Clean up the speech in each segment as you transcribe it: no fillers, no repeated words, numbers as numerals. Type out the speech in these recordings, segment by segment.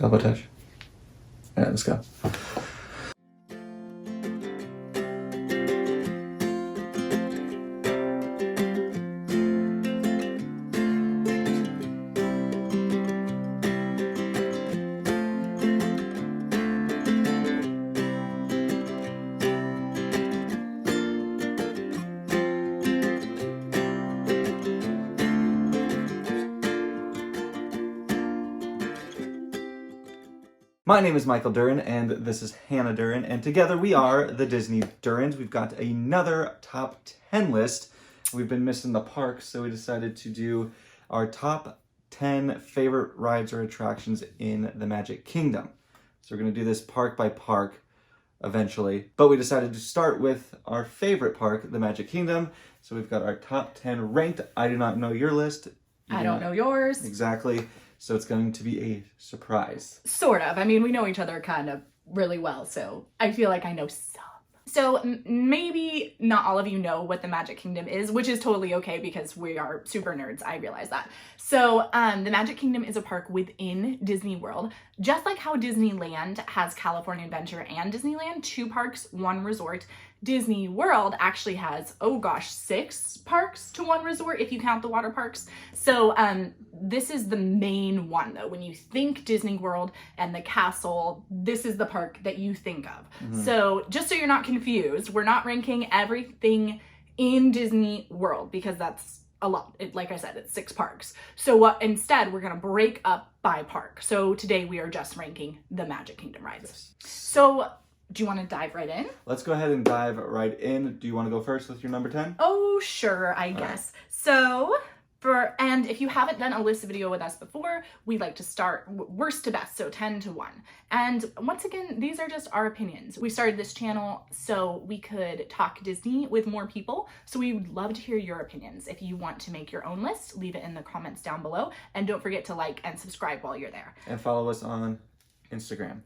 Elbow touch. All right, let's go. My name is Michael Duren, and this is Hannah Duren, and together we are the Disney Durens. We've got another top 10 list. We've been missing the parks, so we decided to do our top 10 favorite rides or attractions in the Magic Kingdom. So we're going to do this park by park eventually, but we decided to start with our favorite park, the Magic Kingdom. So we've got our top 10 ranked. I do not know your list. I don't know yours. Exactly. So it's going to be a surprise. Sort of. I mean, we know each other kind of really well, so I feel like I know some. So maybe not all of you know what the Magic Kingdom is, which is totally okay because we are super nerds. I realize that. So the Magic Kingdom is a park within Disney World. Just like how Disneyland has California Adventure and Disneyland, 2 parks, 1 resort. Disney World actually has, 6 parks to 1 resort if you count the water parks. So this is the main one though. When you think Disney World and the castle, this is the park that you think of. Mm-hmm. So just so you're not confused, we're not ranking everything in Disney World because that's a lot. Like I said, it's 6 parks. So instead, we're going to break up by park. So today we are just ranking the Magic Kingdom rides. Yes. So do you want to dive right in? Let's go ahead and dive right in. Do you want to go first with your number 10? Oh, sure, I guess. Right. And if you haven't done a list video with us before, we like to start worst to best, so 10 to 1. And once again, these are just our opinions. We started this channel so we could talk Disney with more people, so we would love to hear your opinions. If you want to make your own list, leave it in the comments down below, and don't forget to like and subscribe while you're there. And follow us on Instagram.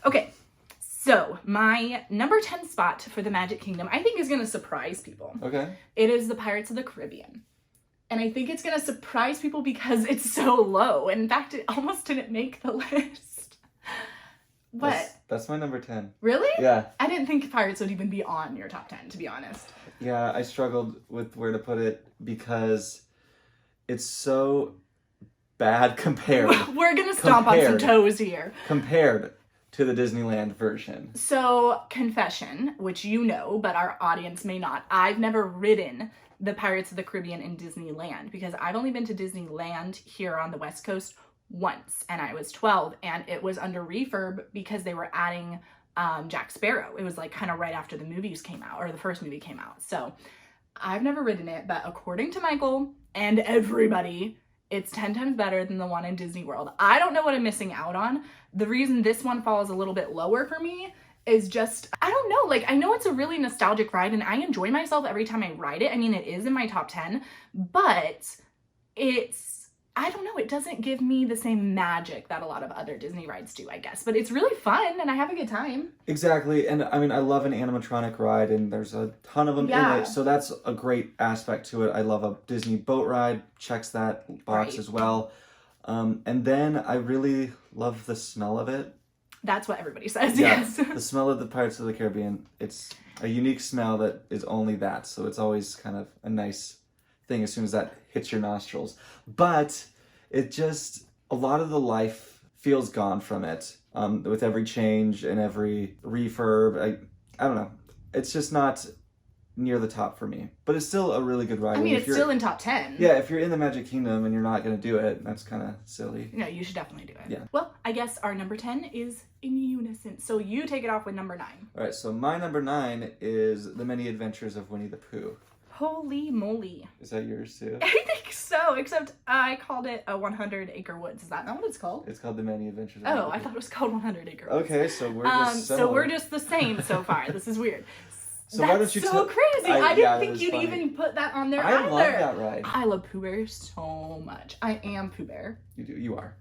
Okay, so my number 10 spot for the Magic Kingdom, I think is going to surprise people. Okay. It is the Pirates of the Caribbean. And I think it's going to surprise people because it's so low. In fact, it almost didn't make the list. What? That's my number 10. Really? Yeah. I didn't think Pirates would even be on your top 10, to be honest. Yeah, I struggled with where to put it because it's so bad compared. We're going to stomp on some toes here. Compared to the Disneyland version. So, confession, which you know, but our audience may not. I've never ridden the Pirates of the Caribbean in Disneyland because I've only been to Disneyland here on the West Coast once, and I was 12, and it was under refurb because they were adding Jack Sparrow. It was like kind of right after the movies came out, or the first movie came out. So I've never ridden it, but according to Michael and everybody, it's 10 times better than the one in Disney World. I don't know what I'm missing out on. The reason this one falls a little bit lower for me is just, I don't know, like I know it's a really nostalgic ride and I enjoy myself every time I ride it. I mean, it is in my top 10, but I don't know, it doesn't give me the same magic that a lot of other Disney rides do, I guess. But it's really fun and I have a good time. Exactly. And I mean, I love an animatronic ride and there's a ton of them in it. So that's a great aspect to it. I love a Disney boat ride, checks that box as well. And then I really love the smell of it. That's what everybody says, yes. The smell of the Pirates of the Caribbean, it's a unique smell that is only that. So it's always kind of a nice thing as soon as that hits your nostrils. But it just, a lot of the life feels gone from it with every change and every refurb. I don't know. It's just not near the top for me, but it's still a really good ride. I mean, it's still in top 10. Yeah, if you're in the Magic Kingdom and you're not going to do it, that's kind of silly. No, you should definitely do it. Yeah. Well, I guess our number 10 is in unison. So you take it off with number 9. All right, so my number 9 is The Many Adventures of Winnie the Pooh. Holy moly. Is that yours too? I think so, except I called it a 100 Acre Woods. Is that not what it's called? It's called The Many Adventures of Winnie the Pooh. I thought it was called 100 Acre Woods. Okay, so we're just similar. So we're just the same so far. This is weird. So why don't you so crazy. I didn't think you'd funny. even put that on there I either. love that ride. I love Pooh Bear so much. I am Pooh Bear. You do. You are.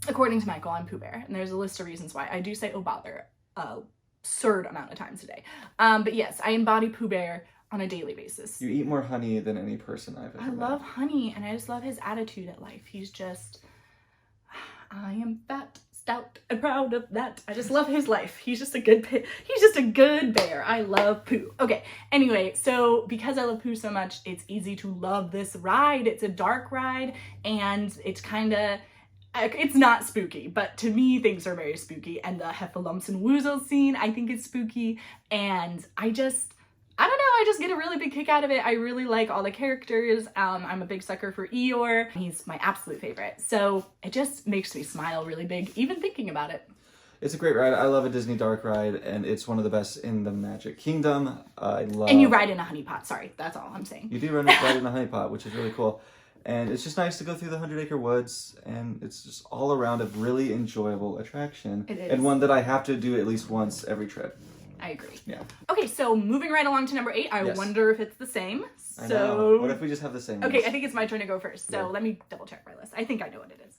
According to Michael, I'm Pooh Bear. And there's a list of reasons why. I do say, oh bother, absurd amount of times today. But yes, I embody Pooh Bear on a daily basis. You eat more honey than any person I've ever met. I love honey, and I just love his attitude at life. He's just, I am fat, stout, and proud of that. I just love his life. He's just a good bear. I love Pooh. Okay, anyway, so because I love Pooh so much, it's easy to love this ride. It's a dark ride, and it's not spooky, but to me, things are very spooky. And the Heffalumps and Woozles scene, I think is spooky. And I don't know, I just get a really big kick out of it. I really like all the characters. I'm a big sucker for Eeyore. He's my absolute favorite. So it just makes me smile really big, even thinking about it. It's a great ride. I love a Disney dark ride, and it's one of the best in the Magic Kingdom. And you ride in a honey pot. Sorry, that's all I'm saying. You do ride in a honey pot, which is really cool. And it's just nice to go through the 100-acre woods, and it's just all around a really enjoyable attraction. It is. And one that I have to do at least once every trip. I agree. Yeah. Okay, so moving right along to number 8, I Yes. wonder if it's the same. I know. What if we just have the same Okay, ones? I think it's my turn to go first. So Yeah. let me double check my list. I think I know what it is.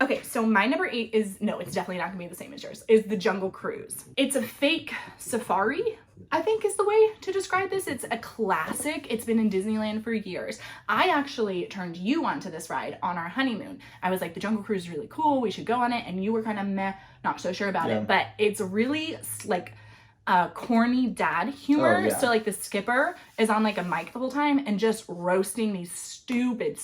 Okay, so my number 8 is, no, it's definitely not gonna be the same as yours, is the Jungle Cruise. It's a fake safari, I think is the way to describe this. It's a classic. It's been in Disneyland for years. I actually turned you onto this ride on our honeymoon. I was like, the Jungle Cruise is really cool. We should go on it. And you were kind of meh, not so sure about it. But it's really like corny dad humor. Oh, yeah. So like the skipper is on like a mic the whole time and just roasting these stupid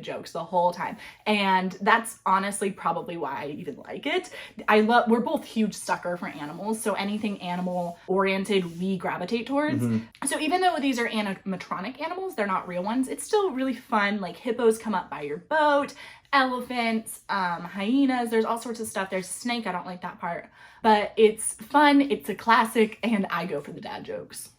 jokes the whole time. And that's honestly probably why I even like it. We're both huge sucker for animals. So anything animal oriented, we gravitate towards. So even though these are animatronic animals, they're not real ones, it's still really fun. Like hippos come up by your boat, elephants, hyenas, there's all sorts of stuff. There's a snake, I don't like that part. But it's fun, it's a classic, and I go for the dad jokes.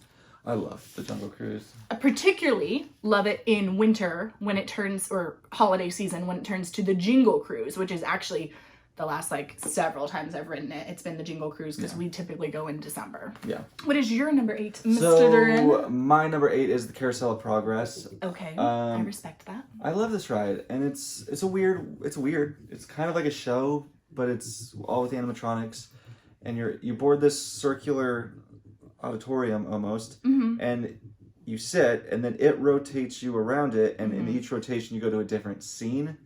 I love the Jungle Cruise. I particularly love it in winter when it turns, or holiday season when it turns to the Jingle Cruise, which is actually the last like several times I've ridden it. It's been the Jingle Cruise because we typically go in December. Yeah. What is your number 8, Mr. So Duren? my number 8 is the Carousel of Progress. Okay, I respect that. I love this ride, and it's weird. It's kind of like a show, but it's all with animatronics, and you board this circular auditorium almost, and you sit, and then it rotates you around it, and in each rotation you go to a different scene,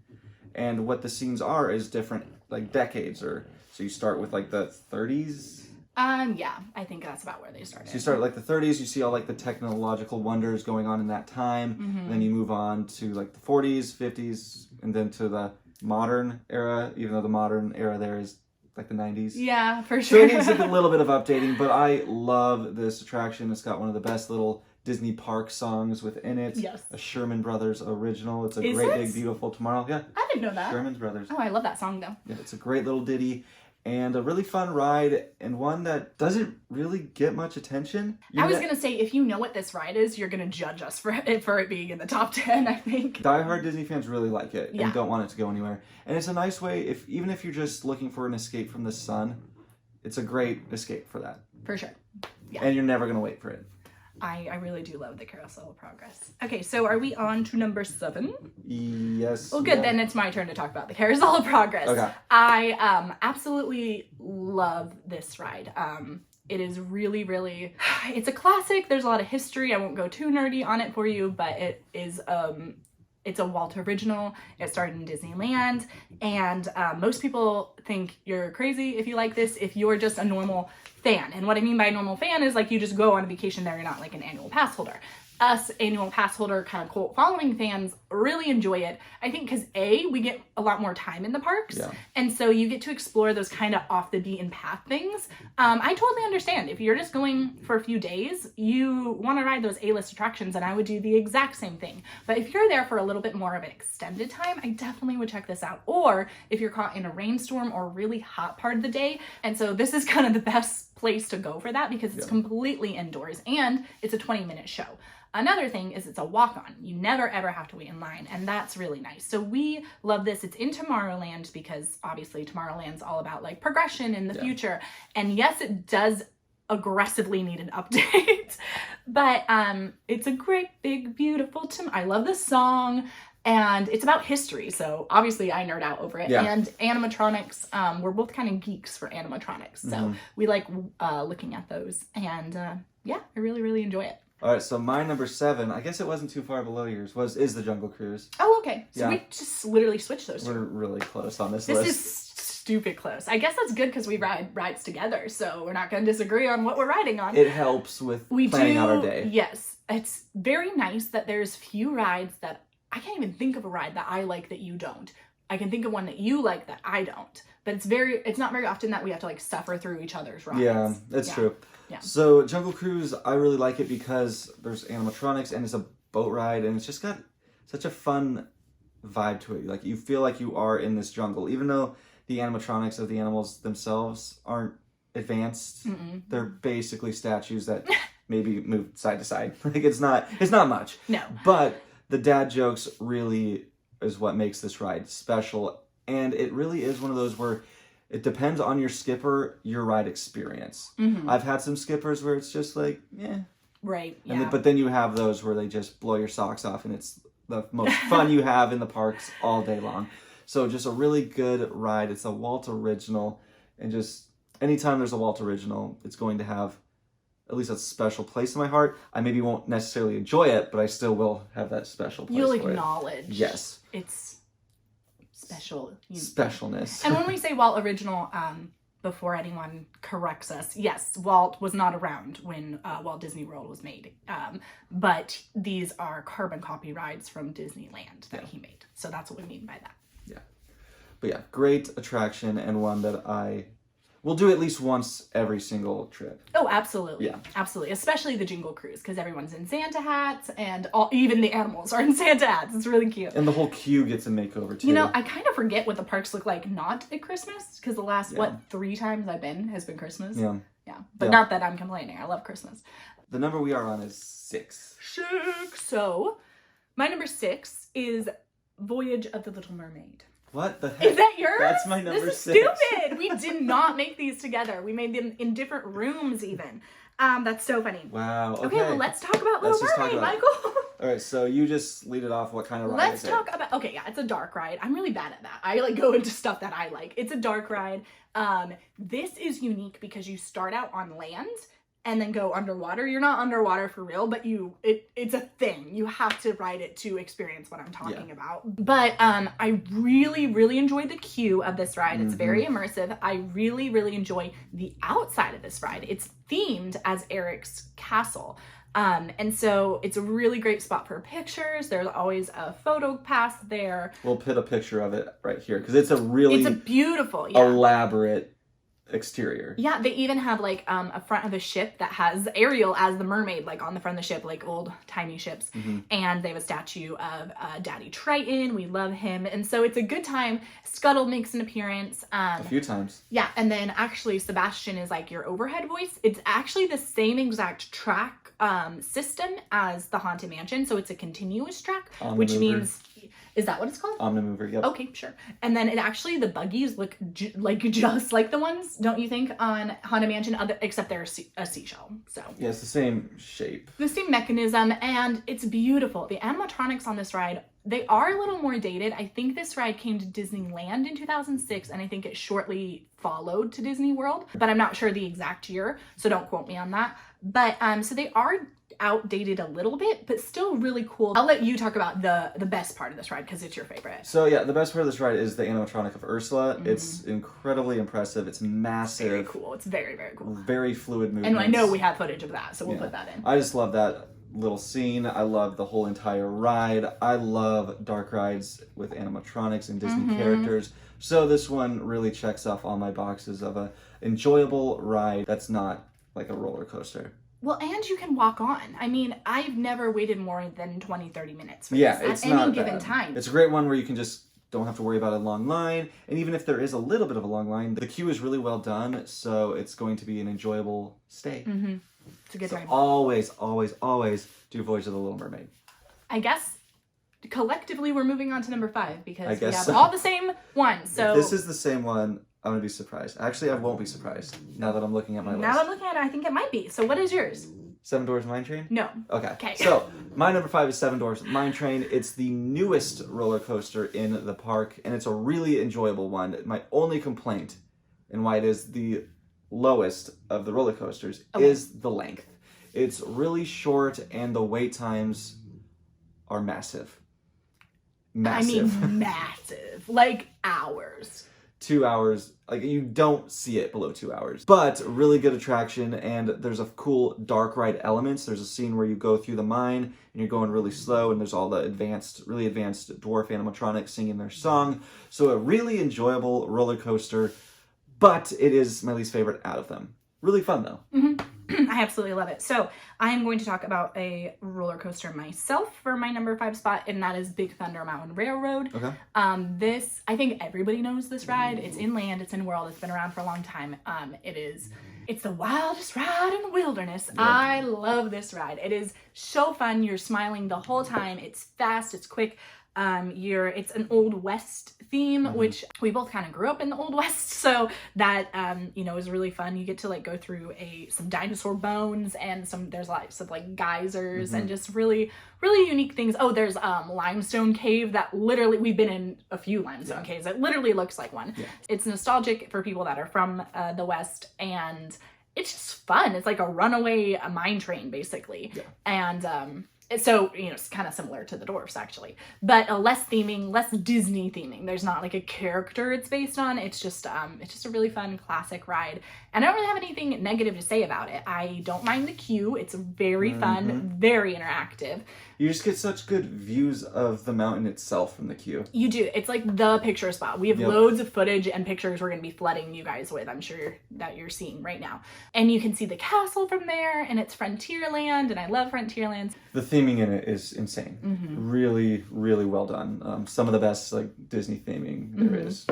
and what the scenes are is different, like decades, or so you start with like the 30s. Yeah, I think that's about where they started. So you start at like the 30s, you see all like the technological wonders going on in that time, and then you move on to like the 40s, 50s, and then to the modern era, even though the modern era there is like the 90s. Yeah, for So sure. it needs a little bit of updating, but I love this attraction. It's got one of the best little Disney park songs within it. Yes. A Sherman Brothers original. It's a Is great it? big beautiful tomorrow. Yeah. I didn't know that. Sherman's Brothers. Oh, I love that song though. Yeah, it's a great little ditty and a really fun ride, and one that doesn't really get much attention. I was gonna say, if you know what this ride is, you're gonna judge us for it being in the top 10, I think. Diehard Disney fans really like it Yeah. and don't want it to go anywhere. And it's a nice way, even if you're just looking for an escape from the sun, it's a great escape for that. For sure. Yeah. And you're never going to wait for it. I really do love the Carousel of Progress. Okay, so are we on to number 7? Yes. Well, good, yeah. then it's my turn to talk about the Carousel of Progress. Okay. I absolutely love this ride. It is really, it's a classic. There's a lot of history. I won't go too nerdy on it for you, but it is, it's a Walt original. It started in Disneyland, and most people think you're crazy if you like this, if you're just a normal fan. And what I mean by normal fan is like you just go on a vacation there, you're not like an annual pass holder. Us annual pass holder kind of cult following fans really enjoy it. I think because we get a lot more time in the parks, and so you get to explore those kind of off the beaten path things. I totally understand if you're just going for a few days, you want to ride those A-list attractions, and I would do the exact same thing. But if you're there for a little bit more of an extended time, I definitely would check this out. Or if you're caught in a rainstorm or a really hot part of the day, and so this is kind of the best place to go for that because it's completely indoors and it's a 20-minute show. Another thing is it's a walk-on. You never ever have to wait in line, and that's really nice. So we love this. It's in Tomorrowland because obviously Tomorrowland's all about like progression in the future. And yes, it does aggressively need an update, but it's a great big beautiful I love the song. And it's about history, so obviously I nerd out over it. Yeah. And animatronics, we're both kind of geeks for animatronics, so we like looking at those. And yeah, I really, really enjoy it. All right, so my number 7, I guess it wasn't too far below yours, is the Jungle Cruise. Oh, okay. So Yeah. we just literally switched those two. We're really close on this This list. is stupid close. I guess that's good because we ride rides together, so we're not going to disagree on what we're riding on. It helps with planning out our day. Yes. It's very nice that there's few rides that I can't even think of a ride that I like that you don't. I can think of one that you like that I don't. But it's not very often that we have to like suffer through each other's rides. Yeah, that's true. Yeah. So Jungle Cruise, I really like it because there's animatronics and it's a boat ride and it's just got such a fun vibe to it. Like you feel like you are in this jungle, even though the animatronics of the animals themselves aren't advanced. Mm-mm. They're basically statues that maybe move side to side. Like it's not much. No. But the dad jokes really is what makes this ride special. And it really is one of those where it depends on your skipper, your ride experience. Mm-hmm. I've had some skippers where it's just like, yeah. Right, yeah. But then you have those where they just blow your socks off and it's the most fun you have in the parks all day long. So just a really good ride. It's a Walt original. And just anytime there's a Walt original, it's going to have at least a special place in my heart. I maybe won't necessarily enjoy it, but I still will have that special place. You'll for acknowledge. It. Yes. It's special. Specialness. And when we say Walt original, before anyone corrects us, yes, Walt was not around when Walt Disney World was made. But these are carbon copy rides from Disneyland that he made. So that's what we mean by that. Yeah. But yeah, great attraction and one that I will do at least once every single trip. Oh, absolutely. Yeah. Absolutely. Especially the Jingle Cruise, because everyone's in Santa hats and even the animals are in Santa hats. It's really cute. And the whole queue gets a makeover too. You know, I kind of forget what the parks look like not at Christmas, because the last, 3 times I've been has been Christmas. Yeah. Yeah. But not that I'm complaining. I love Christmas. The number we are on is 6. 6. So, my number 6 is Voyage of the Little Mermaid. What the heck? Is that yours? That's my number 6. This is stupid. We did not make these together. We made them in different rooms even. That's so funny. Wow. Okay, well, let's talk about Little Mermaid, Michael. All right, so you just lead it off. What kind of ride is it? Let's talk about, okay, yeah, it's a dark ride. I'm really bad at that. I like go into stuff that I like. It's a dark ride. This is unique because you start out on land and then go underwater. You're not underwater for real, but it's a thing. You have to ride it to experience what I'm talking about. But I really, really enjoyed the queue of this ride. It's very immersive. I really, really enjoy the outside of this ride. It's themed as Eric's castle. And so it's a really great spot for pictures. There's always a photo pass there. We'll put a picture of it right here because it's a beautiful, elaborate exterior. Yeah, they even have like a front of a ship that has Ariel as the mermaid, like on the front of the ship, like old timey ships. And they have a statue of Daddy Triton. We love him. And so it's a good time. Scuttle makes an appearance. A few times. Yeah, and then actually Sebastian is like your overhead voice. It's actually the same exact track system as the Haunted Mansion. So it's a continuous track, which means... Is that what it's called? Omnimover, yep. Okay, sure. And then the buggies look like just like the ones, don't you think, on Haunted Mansion, except they're a seashell. So yeah, it's the same shape. The same mechanism, and it's beautiful. The animatronics on this ride, they are a little more dated. I think this ride came to Disneyland in 2006, and I think it shortly followed to Disney World, but I'm not sure the exact year, so don't quote me on that. But so they are outdated a little bit, but still really cool. I'll let you talk about the best part of this ride because it's your favorite. So yeah, the best part of this ride is the animatronic of Ursula. It's incredibly impressive. It's massive. Very cool. It's very, very cool. Very fluid movements. And I know we have footage of that, so we'll put that in. I just love that little scene. I love the whole entire ride. I love dark rides with animatronics and Disney characters. So this one really checks off all my boxes of a enjoyable ride that's not like a roller coaster. Well, and you can walk on. I mean, I've never waited more than 20, 30 minutes for this at any given time. It's a great one where you can just don't have to worry about a long line. And even if there is a little bit of a long line, the queue is really well done. So it's going to be an enjoyable stay. It's a good ride. Always, always, always do Voyage of the Little Mermaid. I guess collectively we're moving on to number 5 because we have so. all the same ones. So if this is the same one, I'm going to be surprised. Actually, I won't be surprised now that I'm looking at my list. Now I'm looking at it, I think it might be. So what is yours? Seven Dwarfs Mine Train? No. Okay. So my number 5 is Seven Dwarfs Mine Train. It's the newest roller coaster in the park, and it's a really enjoyable one. My only complaint, and why it is the lowest of the roller coasters, is the length. It's really short, and the wait times are massive. Massive. I mean, massive. Like hours. 2 hours, like you don't see it below 2 hours. But really good attraction, and there's a cool dark ride elements. There's a scene where you go through the mine and you're going really slow, and there's all the really advanced dwarf animatronics singing their song. So a really enjoyable roller coaster, but it is my least favorite out of them. Really fun though. I absolutely love it. So I am going to talk about a roller coaster myself for my number 5 spot, and that is Big Thunder Mountain Railroad. Okay. I think everybody knows this ride. It's in land, it's in world, it's been around for a long time. It's the wildest ride in the wilderness. Yeah. I love this ride. It is so fun. You're smiling the whole time. It's fast, it's quick. It's an Old West theme, which we both kind of grew up in the Old West, so that is really fun. You get to like go through some dinosaur bones, and there's lots of like geysers and just really unique things. Oh, there's limestone cave that literally, we've been in a few limestone caves. It literally looks like one. Yeah. It's nostalgic for people that are from the West, and it's just fun. It's like a runaway mine train basically. Yeah. And so, it's kind of similar to the dwarfs actually, but less Disney theming. There's not like a character it's based on. It's just a really fun classic ride. And I don't really have anything negative to say about it. I don't mind the queue. It's very fun, very interactive. You just get such good views of the mountain itself from the queue. You do. It's like the picture spot. We have loads of footage and pictures we're going to be flooding you guys with, I'm sure that you're seeing right now. And you can see the castle from there, and it's Frontierland, and I love Frontierland. The theming in it is insane. Really, really well done. Some of the best like Disney theming there is.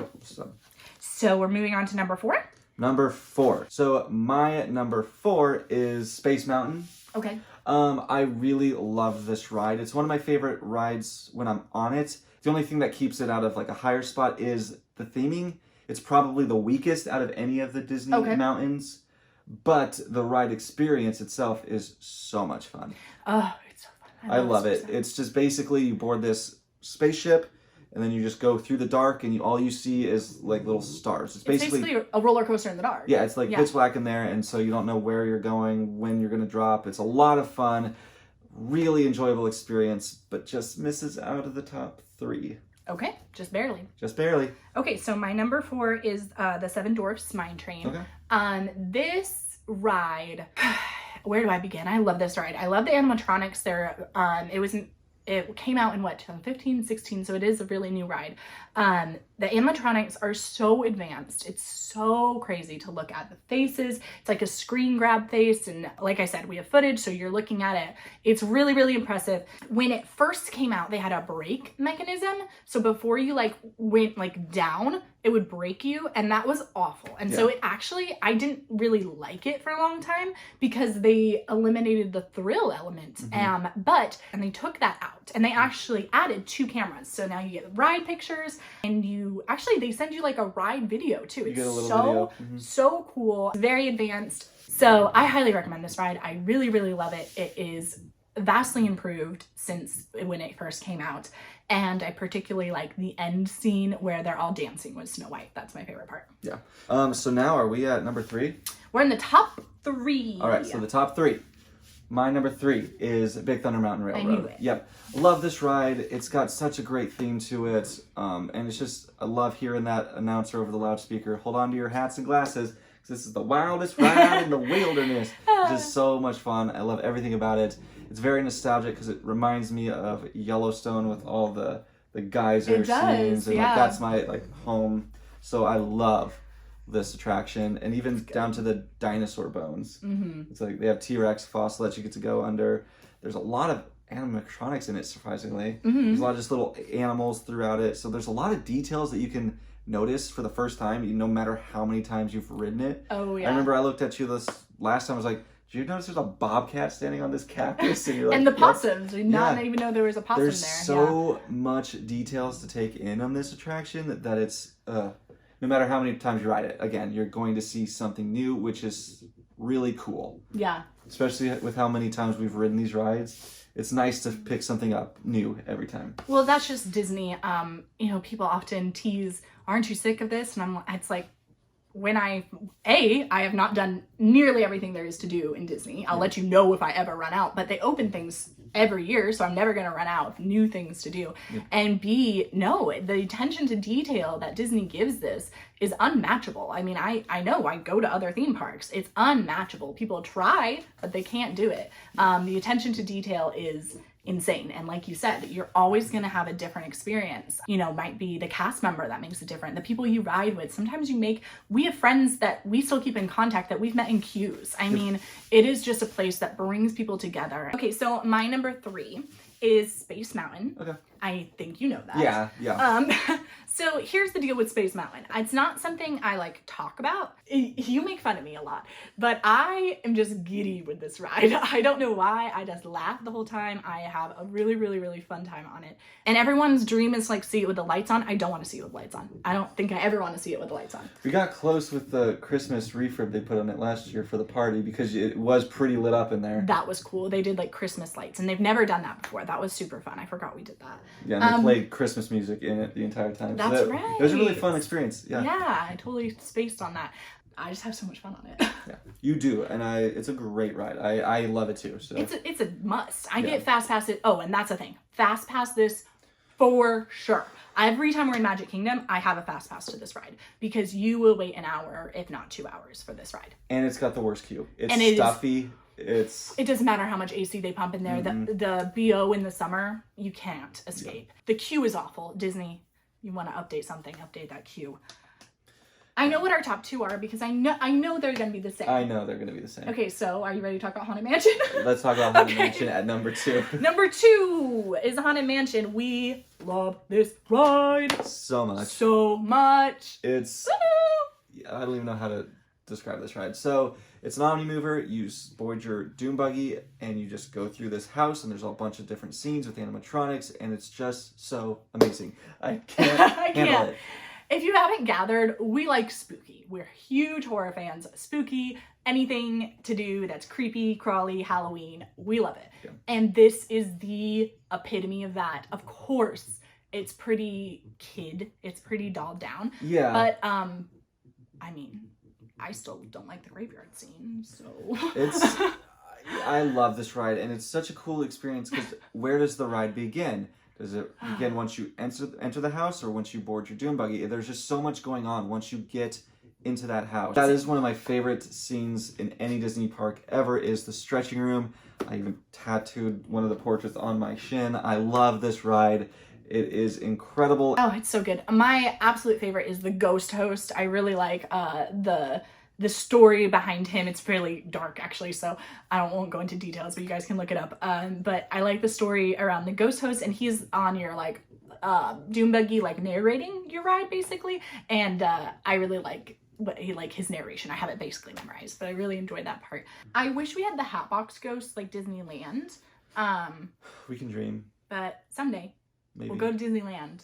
So we're moving on to number 4. Number 4. So my number 4 is Space Mountain. Okay. I really love this ride. It's one of my favorite rides when I'm on it. The only thing that keeps it out of like a higher spot is the theming. It's probably the weakest out of any of the Disney mountains, but the ride experience itself is so much fun. Oh, it's so fun. I love it. It's just basically you board this spaceship, and then you just go through the dark, and all you see is like little stars. It's basically a roller coaster in the dark. Yeah, it's like pitch black in there, and so you don't know where you're going, when you're going to drop. It's a lot of fun, really enjoyable experience, but just misses out of the top 3. Okay, just barely. Just barely. Okay, so my number 4 is the Seven Dwarfs Mine Train. Okay. This ride, where do I begin? I love this ride. I love the animatronics there. It came out in 2015, 16, so it is a really new ride. The animatronics are so advanced. It's so crazy to look at the faces. It's like a screen grab face, and like I said, we have footage, so you're looking at it. It's really, really impressive. When it first came out, they had a brake mechanism, so before you went down, it would break you, and that was awful. And so I didn't really like it for a long time because they eliminated the thrill element. And they took that out, and they actually added 2 cameras. So now you get ride pictures, and they send you like a ride video too. It's so cool. It's very advanced. So I highly recommend this ride. I really, really love it. It is vastly improved since when it first came out. And I particularly like the end scene where they're all dancing with Snow White. That's my favorite part. Yeah. So now are we at number 3? We're in the top 3. All right, so the top 3. My number 3 is Big Thunder Mountain Railroad. I knew it. Yep. Love this ride. It's got such a great theme to it. And it's just, I love hearing that announcer over the loudspeaker. Hold on to your hats and glasses, because this is the wildest ride in the wilderness. It's just so much fun. I love everything about it. It's very nostalgic because it reminds me of Yellowstone with all the geyser scenes. And that's my home. So I love this attraction, and even down to the dinosaur bones. It's like they have T-Rex fossil that you get to go under. There's a lot of animatronics in it, surprisingly. There's a lot of just little animals throughout it. So there's a lot of details that you can notice for the first time, no matter how many times you've ridden it. Oh, yeah. I remember I looked at you this last time, I was like, did you notice there's a bobcat standing on this cactus? And you're like, and the possums. Did not even know there was a possum there's there. There's so much details to take in on this attraction that it's, no matter how many times you ride it, again, you're going to see something new, which is really cool. Yeah. Especially with how many times we've ridden these rides. It's nice to pick something up new every time. Well, that's just Disney. People often tease, aren't you sick of this? And it's like, when I have not done nearly everything there is to do in Disney. I'll let you know if I ever run out, but they open things every year, so I'm never going to run out of new things to do. And B, no, the attention to detail that Disney gives this is unmatchable. I mean, I know I go to other theme parks. It's unmatchable. People try, but they can't do it. The attention to detail is insane. And like you said, you're always going to have a different experience. You know, might be the cast member that makes it different, the people you ride with. Sometimes we have friends that we still keep in contact that we've met in queues. I mean, it is just a place that brings people together. Okay, so my number 3 is Space Mountain. Okay. I think you know that. Yeah. So here's the deal with Space Mountain. It's not something I like talk about. You make fun of me a lot, but I am just giddy with this ride. I don't know why. I just laugh the whole time. I have a really, really, really fun time on it. And everyone's dream is like see it with the lights on. I don't want to see it with lights on. I don't think I ever want to see it with the lights on. We got close with the Christmas refurb they put on it last year for the party because it was pretty lit up in there. That was cool. They did like Christmas lights and they've never done that before. That was super fun. I forgot we did that. Yeah, and they played Christmas music in it the entire time. That's right. It was a really fun experience. Yeah. Yeah, I totally spaced on that. I just have so much fun on it. Yeah, you do, and it's a great ride. I love it too. So it's a must. I get fast pass it. Oh, and that's the thing. Fast pass this for sure. Every time we're in Magic Kingdom, I have a fast pass to this ride because you will wait an hour, if not 2 hours, for this ride. And it's got the worst queue. It's and stuffy. It doesn't matter how much AC they pump in there. The BO in the summer, you can't escape. Yeah. The queue is awful. Disney, you want to update something, update that queue. I know what our top 2 are because I know they're going to be the same. I know they're going to be the same. Okay, so are you ready to talk about Haunted Mansion? Let's talk about Haunted Mansion at number 2. Number 2 is Haunted Mansion. We love this ride. So much. So much. It's... I don't even know how to describe this ride. So, it's an omni-mover. You board your Doom Buggy and you just go through this house and there's a bunch of different scenes with animatronics and it's just so amazing. I can't handle it. If you haven't gathered, we like spooky. We're huge horror fans. Spooky, anything to do that's creepy, crawly, Halloween, we love it. Yeah. And this is the epitome of that. Of course, it's pretty kid. It's pretty dolled down. Yeah. But, I mean, I still don't like the graveyard scene, so... I love this ride, and it's such a cool experience because where does the ride begin? Does it begin once you enter the house or once you board your Doom Buggy? There's just so much going on once you get into that house. That is one of my favorite scenes in any Disney park ever is the stretching room. I even tattooed one of the portraits on my shin. I love this ride. It is incredible. Oh, it's so good. My absolute favorite is the ghost host. I really like the story behind him. It's fairly dark actually, so I won't go into details, but you guys can look it up. But I like the story around the ghost host, and he's on your like Doom Buggy, like narrating your ride basically. And I really like his narration. I have it basically memorized, but I really enjoyed that part. I wish we had the Hatbox Ghost like Disneyland. We can dream. But someday maybe. We'll go to Disneyland.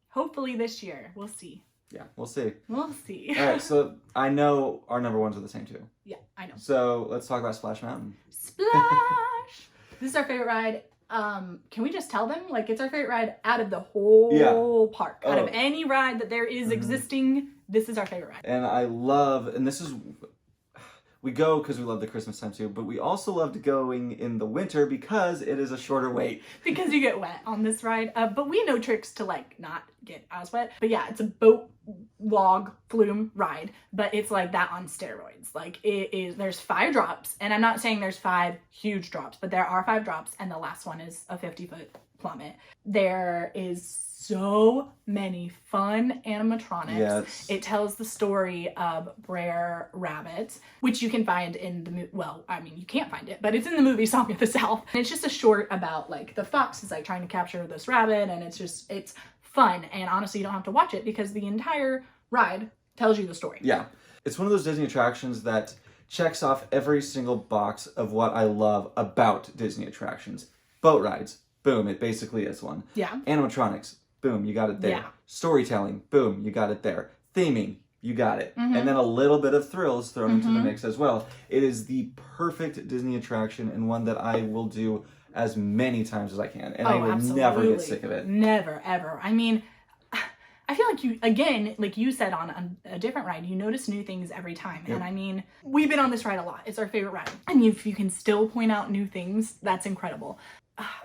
Hopefully this year. We'll see. Yeah, we'll see. We'll see. All right, so I know our number 1s are the same too. Yeah, I know. So let's talk about Splash Mountain. Splash! This is our favorite ride. Can we just tell them? Like, it's our favorite ride out of the whole park. Out of any ride that there is existing, this is our favorite ride. And I love, and this is... We go because we love the Christmas time too, but we also loved going in the winter because it is a shorter wait. Because you get wet on this ride, but we know tricks to like not get as wet. But yeah, it's a boat log flume ride, but it's like that on steroids. Like it is, there's 5 drops, and I'm not saying there's 5 huge drops, but there are 5 drops, and the last one is a 50-foot plummet. There is so many fun animatronics. Yes. It tells the story of Brer Rabbit, which you can find in the well, I mean, you can't find it, but it's in the movie Song of the South. And it's just a short about like the fox is like trying to capture this rabbit, and it's fun. And honestly, you don't have to watch it because the entire ride tells you the story. Yeah. It's one of those Disney attractions that checks off every single box of what I love about Disney attractions. Boat rides. Boom, it basically is one. Yeah. Animatronics. Boom, you got it there. Yeah. Storytelling, boom, you got it there. Theming, you got it. Mm-hmm. And then a little bit of thrills thrown into the mix as well. It is the perfect Disney attraction and one that I will do as many times as I can. And I will never get sick of it. Never, ever. I mean, I feel like you, again, like you said on a different ride, you notice new things every time. Yep. And I mean, we've been on this ride a lot. It's our favorite ride. And if you can still point out new things, that's incredible.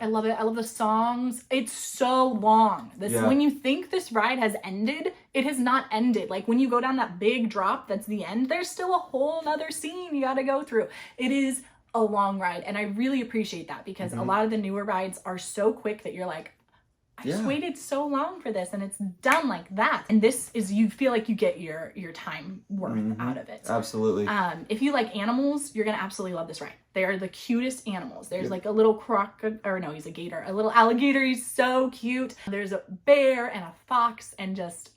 I love it. I love the songs. It's so long. When you think this ride has ended, it has not ended. Like when you go down that big drop, that's the end. There's still a whole nother scene you got to go through. It is a long ride. And I really appreciate that because a lot of the newer rides are so quick that you're like, I just waited so long for this and it's done like that. And this is, you feel like you get your time worth out of it. Absolutely. If you like animals, you're going to absolutely love this ride. They are the cutest animals. There's like a little he's a gator, a little alligator. He's so cute. There's a bear and a fox and just,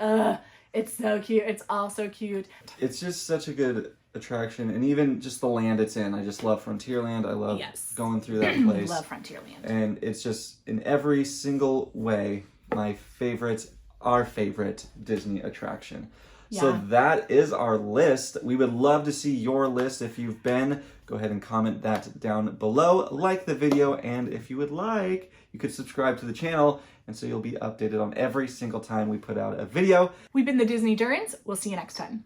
it's so cute. It's all so cute. It's just such a good attraction, and even just the land it's in. I just love Frontierland. I love going through that place. Love Frontierland. And it's just in every single way our favorite Disney attraction. Yeah. So that is our list. We would love to see your list. If you've been, go ahead and comment that down below. Like the video, and if you would like, you could subscribe to the channel, and so you'll be updated on every single time we put out a video. We've been the Disney Durens. We'll see you next time.